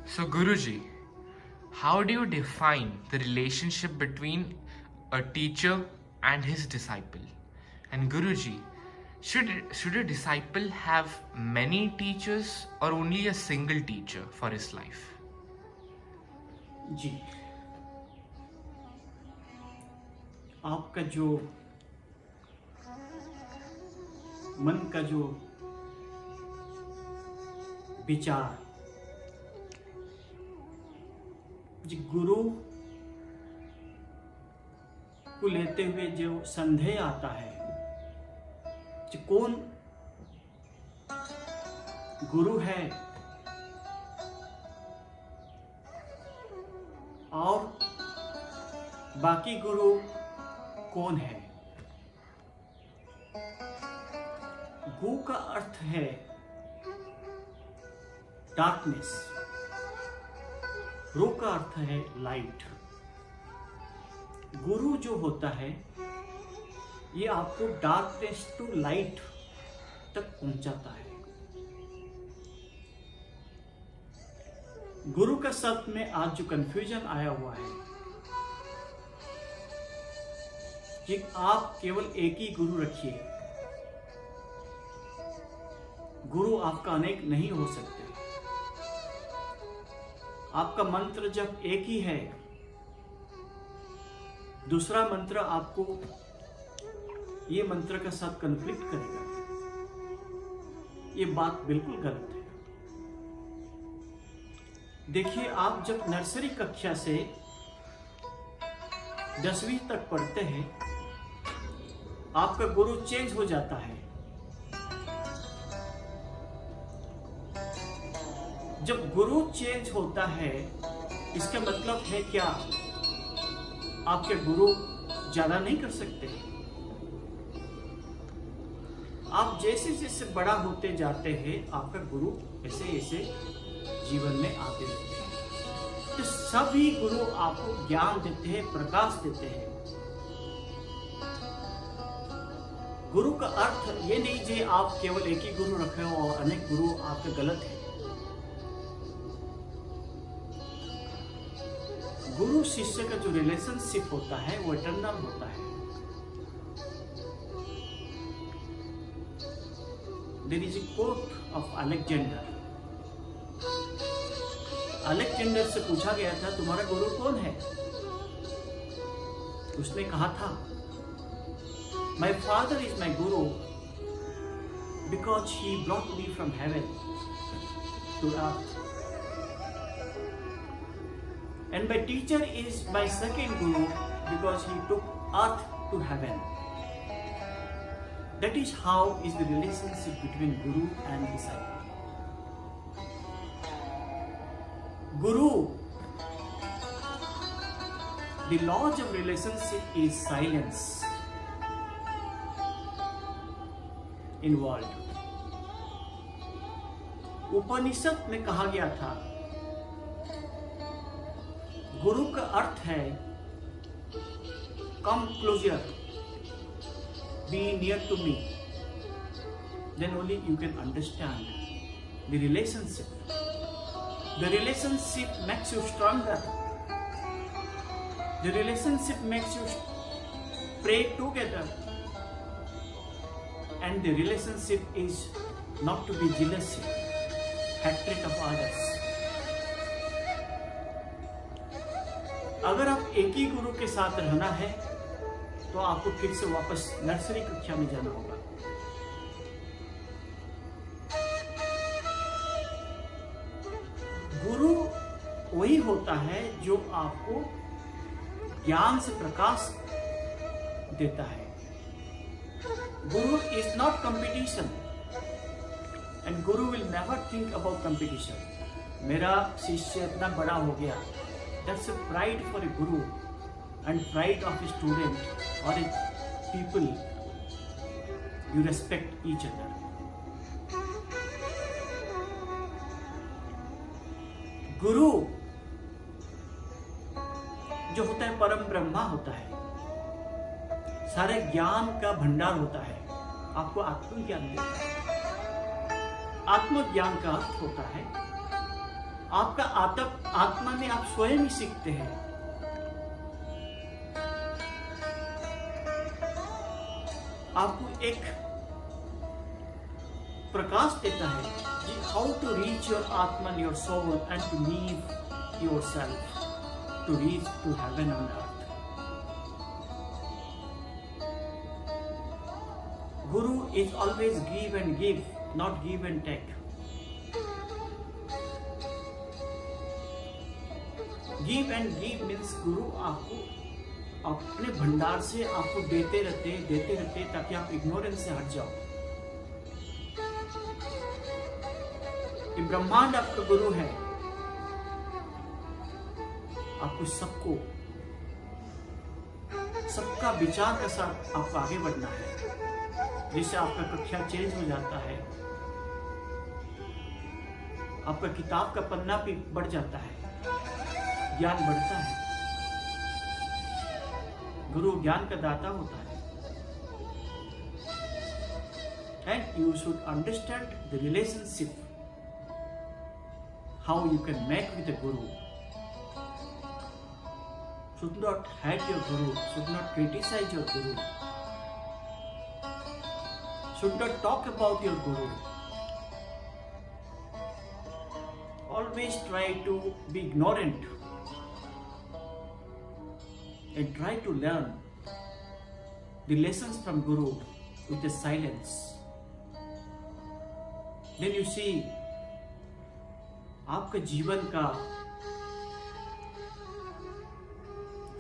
So, Guruji, how do you define the relationship between a teacher and his disciple? And Guruji, should a disciple have many teachers or only a single teacher for his life? जी, आपका जो मन का जो विचार जी गुरु को लेते हुए जो संदेह आता है कि कौन गुरु है और बाकी गुरु कौन है। गु का अर्थ है डार्कनेस, रो का अर्थ है लाइट। गुरु जो होता है ये आपको डार्कनेस टू लाइट तक पहुंचाता है। गुरु का शब्द में आज जो कंफ्यूजन आया हुआ है कि आप केवल एक ही गुरु रखिए, गुरु आपका अनेक नहीं हो सकते। आपका मंत्र जब एक ही है, दूसरा मंत्र आपको ये मंत्र के साथ कन्फ्लिक्ट करेगा, ये बात बिल्कुल गलत है। देखिए, आप जब नर्सरी कक्षा से 10वीं तक पढ़ते हैं, आपका गुरु चेंज हो जाता है। जब गुरु चेंज होता है, इसका मतलब है क्या आपके गुरु ज्यादा नहीं कर सकते। आप जैसे जैसे बड़ा होते जाते हैं, आपका गुरु ऐसे ऐसे जीवन में आते रहते हैं। तो सभी गुरु आपको ज्ञान देते हैं, प्रकाश देते हैं। गुरु का अर्थ ये नहीं कि आप केवल एक ही गुरु रखे हो और अनेक गुरु आपके गलत है। गुरु शिष्य का जो रिलेशनशिप होता है वो इटर्नल होता है। There is a quote of Alexander. Alexander से पूछा गया था, तुम्हारा गुरु कौन है? उसने कहा था, my father is my guru because he brought me from heaven to earth, and my teacher is my second guru because he took earth to heaven. That is how is the relationship between guru and disciple. Guru, the laws of relationship is silence involved. Upanishad में कहा गया था, गुरु का अर्थ है come closer, be near to me, then only you can understand the relationship. The relationship makes you stronger, the relationship makes you pray together, and the relationship is not to be jealousy, hatred of others. अगर आप एक ही गुरु के साथ रहना है तो आपको फिर से वापस नर्सरी कक्षा में जाना होगा। गुरु वही होता है जो आपको ज्ञान से प्रकाश देता है। गुरु is not competition and Guru will never think about competition. मेरा शिष्य इतना बड़ा हो गया, that's a pride for a guru and pride of a student or a people. You respect each other. गुरु जो होता है परम ब्रह्मा होता है, सारे ज्ञान का भंडार होता है, आपको आत्मज्ञान देता है। आत्मज्ञान का अर्थ होता है आपका आत्मा में आप स्वयं ही सीखते हैं। आपको एक प्रकाश देता है कि how to reach your atma, your soul and to leave your self to reach to heaven on earth. Guru is always give and give, not give and take. Give and give means गुरु आपको अपने भंडार से आपको देते रहते ताकि आप ignorance से हट जाओ। ये ब्रह्मांड आपका गुरु है। आपको सबका विचार के साथ आपको आगे बढ़ना है, जिससे आपका कक्षा चेंज हो जाता है, आपका किताब का पन्ना भी बढ़ जाता है, ज्ञान बढ़ता है। गुरु ज्ञान का दाता होता है। And you should understand the relationship, how you can make with the Guru. Should not hate your guru, should not criticize your guru, should not talk about your guru. Always try to be ignorant and try to learn the lessons from guru with the silence. Then you see आपका जीवन का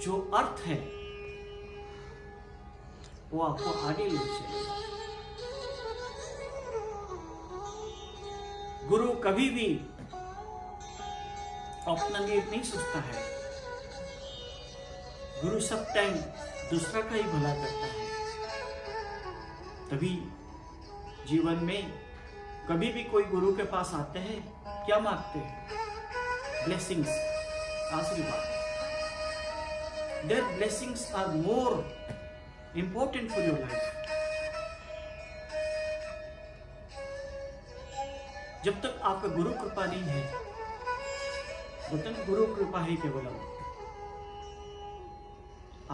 जो अर्थ है वो आपको आगे ले चलेगा। गुरु कभी भी अपना लिए नहीं सोचता है। गुरु सब टाइम दूसरा का ही भला करता है। तभी जीवन में कभी भी कोई गुरु के पास आते हैं, क्या मांगते हैं? ब्लेसिंग्स, आशीर्वाद। Their blessings are more important for your life. जब तक आपका गुरु कृपा नहीं है, तब तक गुरु कृपा ही केवलम।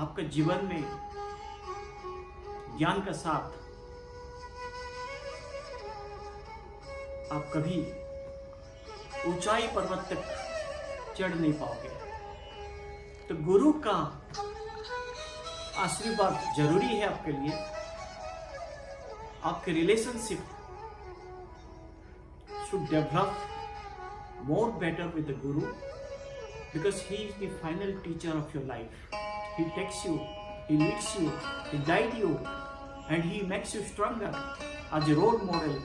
आपका जीवन में ज्ञान का साथ आप कभी ऊंचाई पर्वत तक चढ़ नहीं पाओगे। तो गुरु का आशीर्वाद जरूरी है आपके लिए। आपके relationship should develop more better with the guru, because he is the final teacher of your life. He takes you, he leads you, he guides you, and he makes you stronger as a role model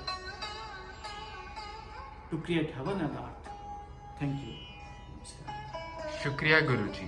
to create heaven and earth. Thank you. शुक्रिया गुरुजी।